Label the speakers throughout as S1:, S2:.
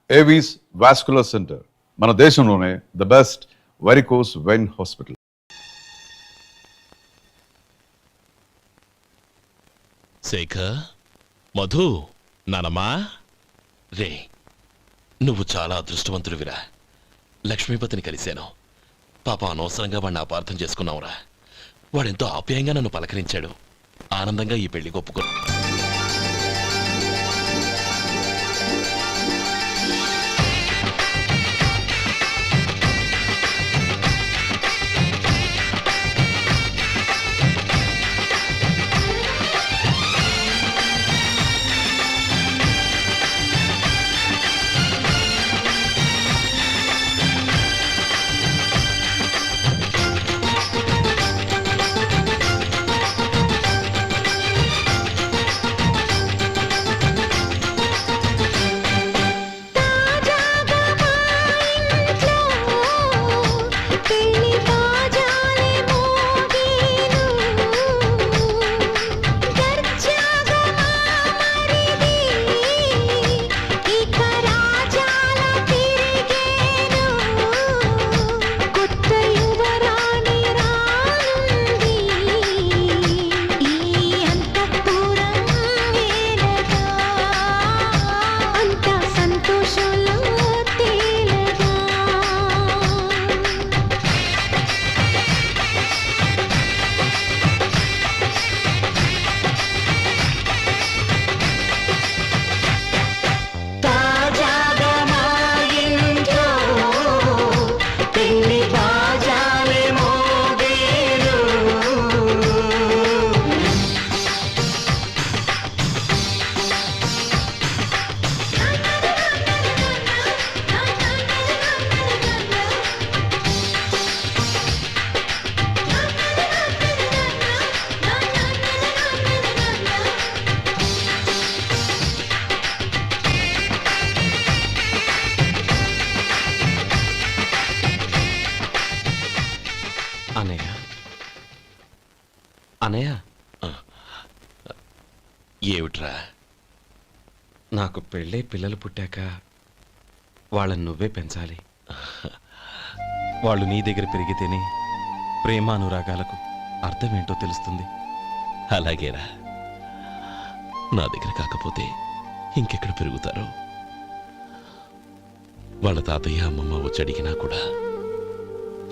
S1: Avis vascular centre, మన దేశంలోనే the best varicose vein hospital.
S2: Shekhar, Madhu, నానమ్మా రే, నువ్వు చాలా అదృష్టవంతుడివిరా. లక్ష్మీపతిని కలిశాను. పాప అనవసరంగా వాడిని అపార్థం చేసుకున్నావురా. వాడెంతో ఆప్యాయంగా నన్ను పలకరించాడు. ఆనందంగా ఈ పెళ్లి ఒప్పుకున్నా.
S3: అన్నయ్య,
S2: ఏమిట్రా?
S3: నాకు పెళ్ళై పిల్లలు పుట్టాక వాళ్ళని నువ్వే పెంచాలి. వాళ్ళు నీ దగ్గర పెరిగితేనే ప్రేమానురాగాలకు అర్థమేంటో తెలుస్తుంది.
S2: అలాగేరా. నా దగ్గర కాకపోతే ఇంకెక్కడ పెరుగుతారో. వాళ్ళ తాతయ్య అమ్మమ్మ వచ్చి అడిగినా కూడా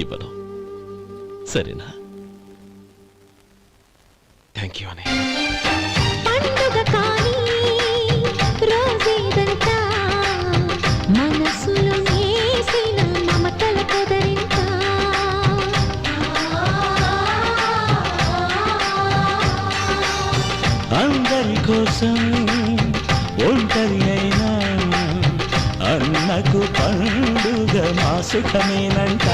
S2: ఇవ్వను. సరేనా?
S3: థ్యాంక్ యూ అనే.
S4: అందరి కోసం ఒంటరి అయినా అన్నకు పండుగ మా సుఖమేనంట.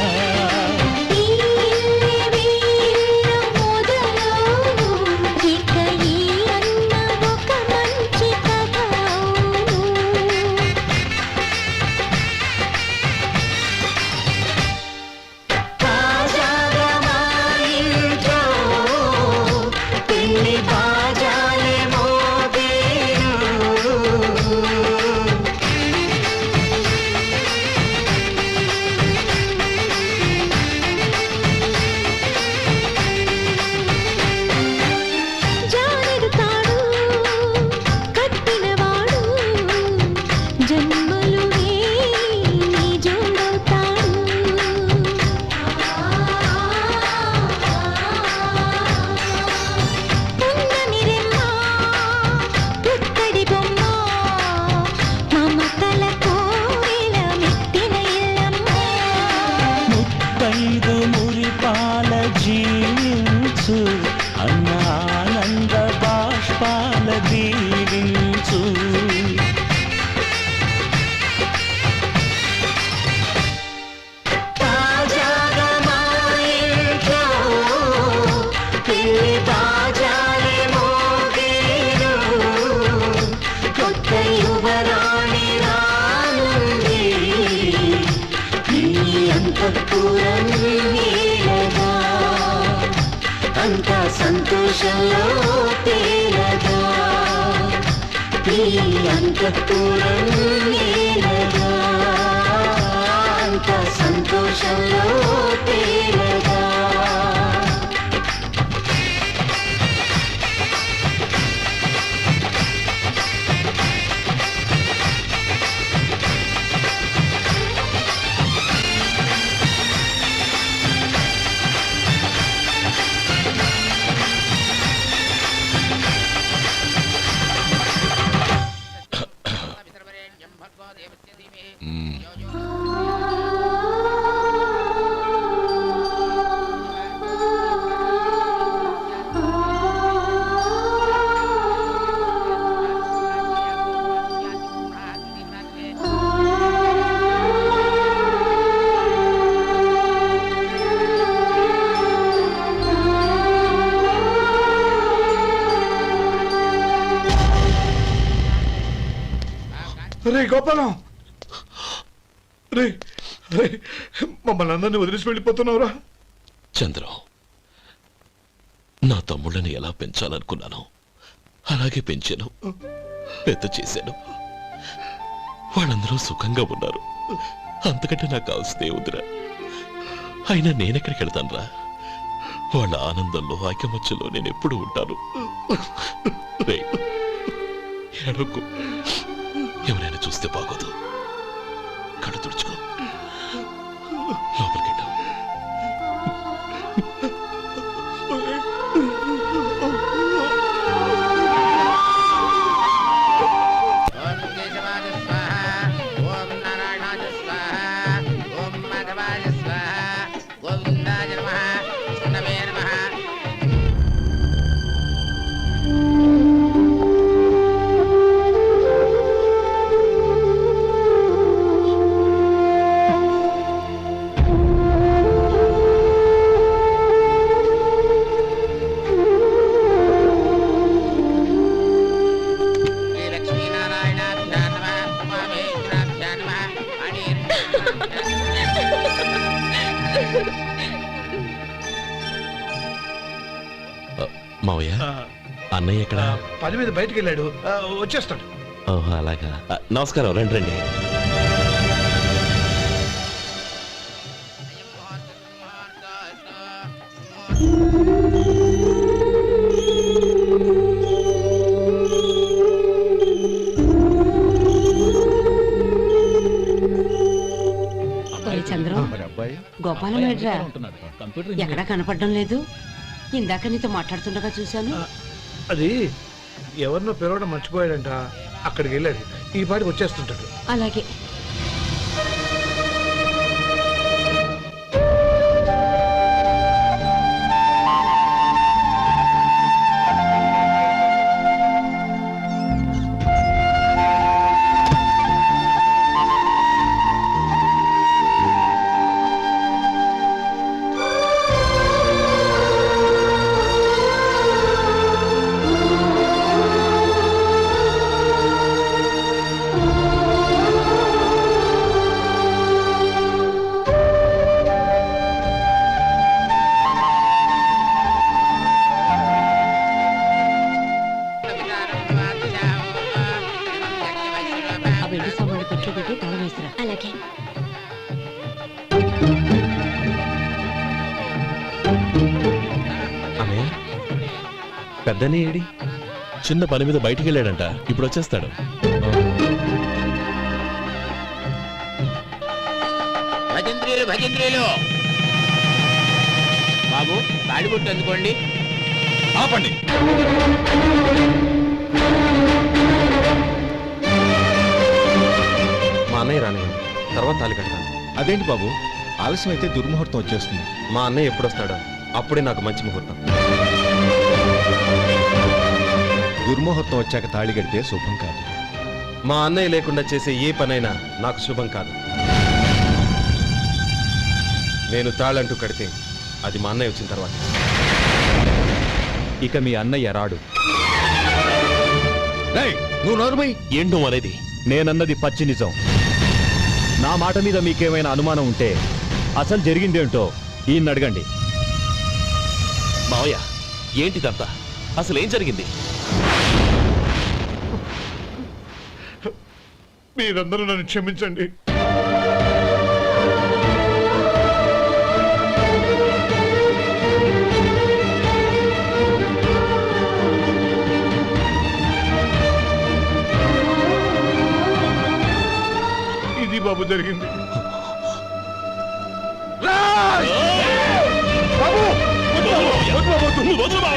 S4: జీవించు అన్న ఆనంద బాష్పాల దీవించు. అంతా సంతోషంలో తేలగా ఈ అంతఃపురం నేలగా. సంతోషంలో తేలగా.
S5: రే గోపాలం, రే రే మమ్మల్ని అందరినీ వదిలేసి వెళ్ళిపోతున్నావురా?
S2: చంద్రం, నా తమ్ముళ్ళని ఎలా పెంచాలనుకున్నాను అలాగే పెంచాను, పెద్ద చేశాను. వాళ్ళందరూ సుఖంగా ఉన్నారు. అంతకంటే నాకు కావాల్సిందే వద్దురా. అయినా నేనెక్కడికి వెళ్తానురా? వాళ్ళ ఆనందంలో ఐకమత్యంలో నేను ఎప్పుడు ఉంటాను. రేయ్, ఏడవకు. ఎవరైనా చూస్తే బాగోదు. కళ్ళు తుడుచుకో, లోపలికి వెళ్ళు. మావయ్య, అన్నయ్య ఎక్కడ?
S5: పని మీద బయటికి వెళ్ళాడు, వచ్చేస్తాడు.
S2: ఓహో అలాగా. నమస్కారం, రండి రండి.
S6: చంద్రం, గోపాలం ఏడ్రా? ఎక్కడా కనపడడం లేదు. ఇందాక నీతో మాట్లాడుతుండగా చూశాను.
S5: అది ఎవరినో పిలవడం మర్చిపోయాడంట, అక్కడికి వెళ్ళాడు. ఈ పాటికి వచ్చేస్తుంటాడు.
S6: అలాగే. అలాగే.
S3: అన్నయ్య, పెద్దనే ఏడి?
S2: చిన్న పని మీద బయటికి వెళ్ళాడంట, ఇప్పుడు వచ్చేస్తాడు.
S7: భజంత్రీలు భజంత్రీలు బాబు, తాడిబొట్టు అందుకోండి.
S2: ఆపండి.
S3: మా అన్నయ్య రానివ్వండి, తర్వాత తాళి కడతాను.
S8: అదేంటి బాబు, ఆలస్యం అయితే దుర్ముహూర్తం వచ్చేస్తుంది.
S3: మా అన్నయ్య ఎప్పుడొస్తాడో అప్పుడే నాకు మంచి ముహూర్తం.
S8: దుర్ముహూర్తం వచ్చాక తాళి కడితే శుభం కాదు.
S3: మా అన్నయ్య లేకుండా చేసే ఏ పనైనా నాకు శుభం కాదు. నేను తాళంటూ కడితే అది మా అన్నయ్య వచ్చిన తర్వాత.
S8: ఇక మీ అన్నయ్య రాడు. నువ్వు నోరుమై.
S2: ఏం నువ్వు అనేది?
S8: నేనన్నది పచ్చి నిజం. నా మాట మీద మీకేమైనా అనుమానం ఉంటే అసలు జరిగిందేంటో ఈయన్ని అడగండి.
S2: మావయ్య, ఏంటిదంతా? అసలు ఏం జరిగింది?
S5: మీరందరూ నన్ను క్షమించండి. ఇది బాబు జరిగింది. రాజ్! బాబు! వద్దు బాబు, వద్దు బాబు, వద్దు.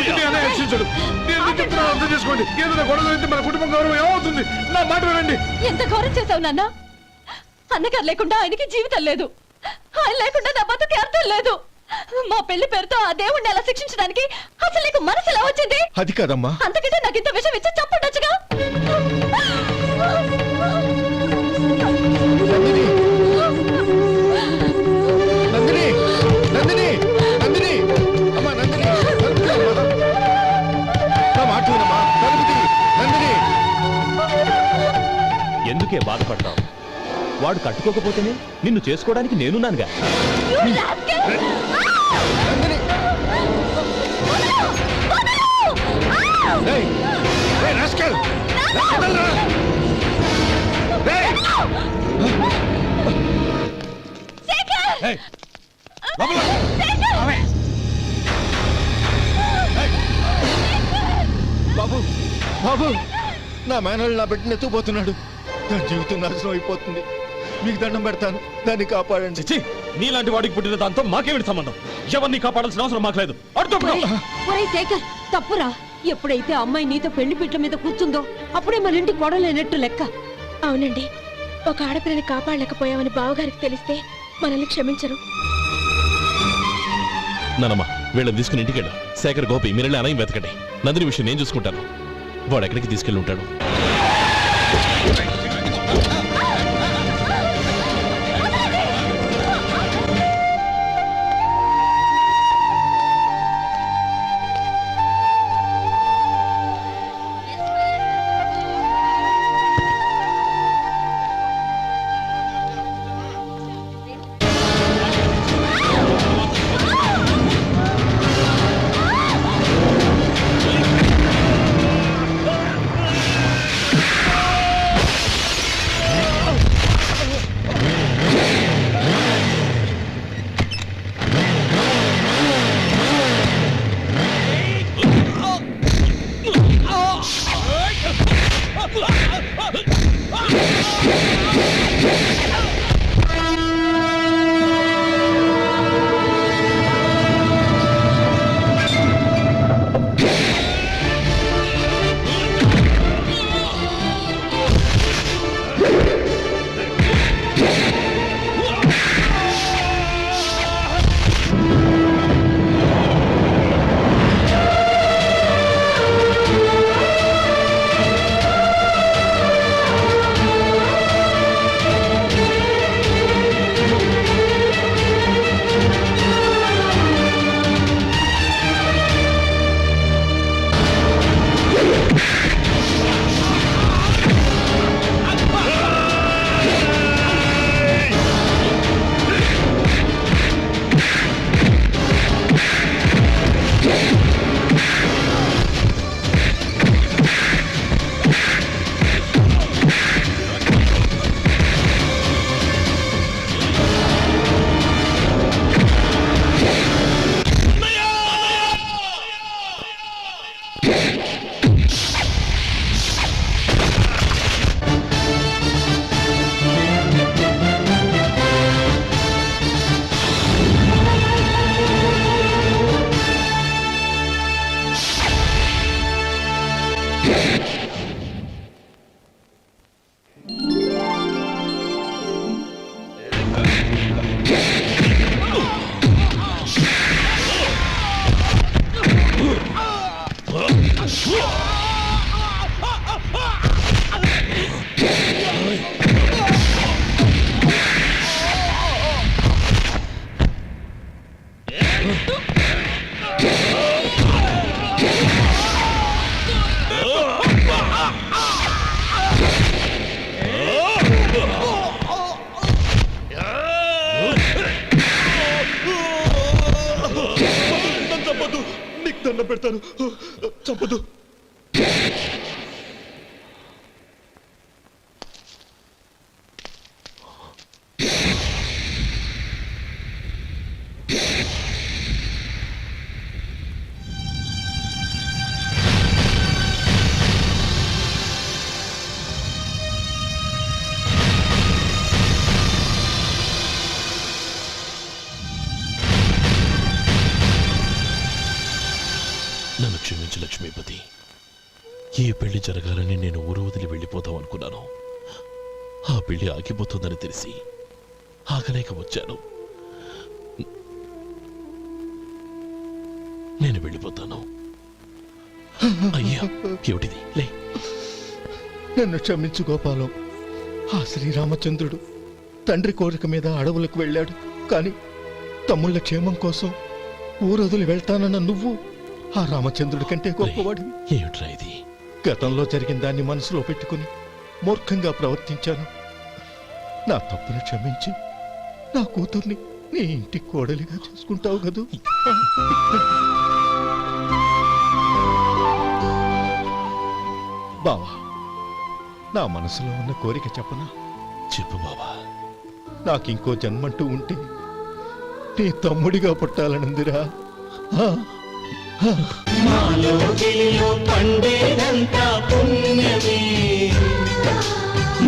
S5: ఇది అన్నయ్య రక్షించడు. నేను ఎందుకు చెప్తున్నానో అర్థం చేసుకోండి. ఏదైనా గొడవ జరిగితే మన కుటుంబం గౌరవం ఏమవుతుంది? నా మాట వినండి.
S9: ఎంత ఘోరం చేశావు నాన్న. అన్నగారు లేకుండా ఆయనకి జీవితం లేదు, ఆయన లేకుండా నా బతుకి అర్థం లేదు. మా పెళ్లి పేరుతో ఆ దేవుణ్ణి ఎలా శిక్షించడానికి అసలు నీకు మనసు ఎలా వచ్చింది?
S3: అది కాదమ్మా.
S9: అంతకంటే నాకు ఇంత విషయం ఇచ్చి చంపుండొచ్చుగా.
S3: నందిని, నందిని, నందిని, అమ్మా నందిని, తలుపు తీ అమ్మా. నా మాట వినమ్మా, తలుపు తీ, నందిని.
S8: ఎందుకే బాధపడతావు? వాడు కట్టుకోకపోతేనే నిన్ను చేసుకోవడానికి నేనున్నానుగా.
S3: నందిని. ఏయ్, ఏయ్, రాస్కెల్! వదలరా! ఏయ్! ఏయ్, లోపల! ఏయ్! బాబు, బాబు, నా మేనల్ని నా బిడ్డను ఎత్తుకుపోతున్నాడు. నా జీవితం నాశనం అయిపోతుంది. మీకు దండం పెడతాను, దాన్ని కాపాడండి.
S8: చిచ్చి, నీలాంటి వాడికి పుట్టిన దాంతో మాకేమిటి సంబంధం? ఎవరిని కాపాడాల్సిన అవసరం మాకు లేదు.
S6: ఒరేయ్ శేఖర్, తప్పురా. ఎప్పుడైతే అమ్మాయి నీతో పెళ్లి పీట మీద కూర్చుందో అప్పుడే మన ఇంటికి గొడవలేనట్టు లెక్క.
S9: అవునండి, ఒక ఆడపిల్లని కాపాడలేకపోయామని బావగారికి తెలిస్తే మనల్ని క్షమించరు.
S2: నానమ్మ వీళ్ళని తీసుకుని ఇంటికి వెళ్ళు. శేఖర్, గోపి మీరెళ్ళి అన్నయ్య వెతకండి. నందిని విషయం నేను చూసుకుంటాను. వాడు ఎక్కడికి తీసుకెళ్ళి ఉంటాడు.
S8: దండం పెడతాను, చంపదు.
S2: లక్ష్మీపతి, ఈ పెళ్లి జరగాలని నేను ఊరు వదిలి వెళ్ళిపోతాం అనుకున్నాను. ఆ పెళ్లి ఆగిపోతుందని తెలిసి ఆగలేక వచ్చాను. నేను వెళ్ళిపోతాను. అయ్యా, ఏమిటిది? లే.
S3: నన్ను క్షమించు గోపాలం. ఆ శ్రీరామచంద్రుడు తండ్రి కోరిక మీద అడవులకు వెళ్ళాడు. కానీ తమ్ముళ్ళ క్షేమం కోసం ఊరొదిలి వెళ్తానన్న నువ్వు ఆ రామచంద్రుడి కంటే గొప్పవాడివి.
S2: ఏమిట్రా ఇది?
S3: గతంలో జరిగిన దాన్ని మనసులో పెట్టుకుని మూర్ఖంగా ప్రవర్తించాను. నా తప్పును క్షమించి నా కూతుర్ని నీ ఇంటి కోడలిగా చూసుకుంటావు కదూ. బావా, నా మనసులో ఉన్న కోరిక చెప్పనా?
S2: చెప్పు బావా.
S3: నాకింకో జన్మంటూ ఉంటే నీ తమ్ముడిగా పుట్టాలనుందిరా.
S4: మాలో గిలిలో పండేదంతా పుణ్యమే,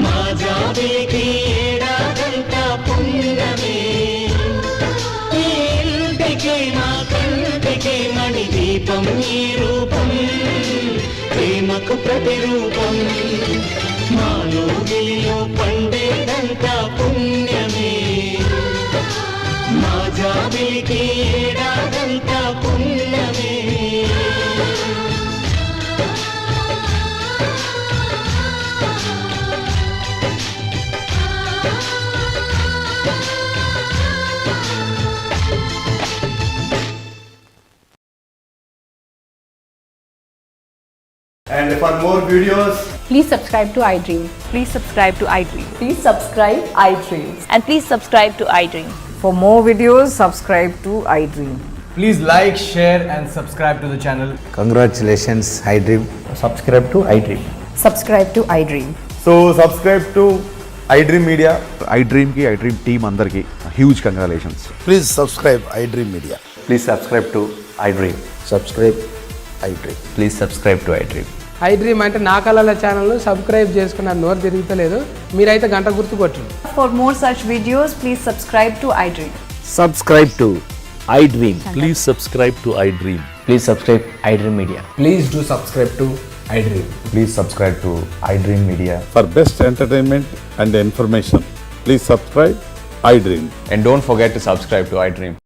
S4: మా జాబిలికి ఏడాదంతా పుణ్యమే. ఈ ఇంటికి మా కంటికి మణి దీపం ఈ రూపం, ప్రేమకు ప్రతిరూపం. మాలో గిలిలో పండేదంతా పుణ్యమే, మా జాబిలికి ఏడాదంతా పుణ్యమే.
S5: And for more videos,
S9: Please subscribe to iDream. Please subscribe to iDream.
S10: Please subscribe iDream.
S9: And please subscribe to iDream.
S10: For more videos, subscribe to iDream.
S5: please like, share and subscribe to the channel.
S11: Congratulations, iDream.
S5: Subscribe to iDream.
S10: Subscribe to iDream.
S5: So subscribe to iDream Media.
S1: iDream కి iDream team అందరికి huge congratulations.
S11: Please subscribe iDream Media.
S5: Please subscribe to iDream.
S11: Subscribe iDream.
S5: Please subscribe to iDream.
S10: iDream అంటే నా కళల channel subscribe చేసుకున్న నోరు తిరుగుతలేదు. మీరైతే గంట గుర్తు కొట్టండి. For more such videos, please subscribe to iDream.
S8: Subscribe to iDream.
S2: Please subscribe to iDream.
S5: Please subscribe iDream Media.
S10: Please do subscribe to iDream.
S11: Please subscribe to iDream Media.
S5: For best entertainment and information, please subscribe iDream.
S11: And don't forget to subscribe to iDream.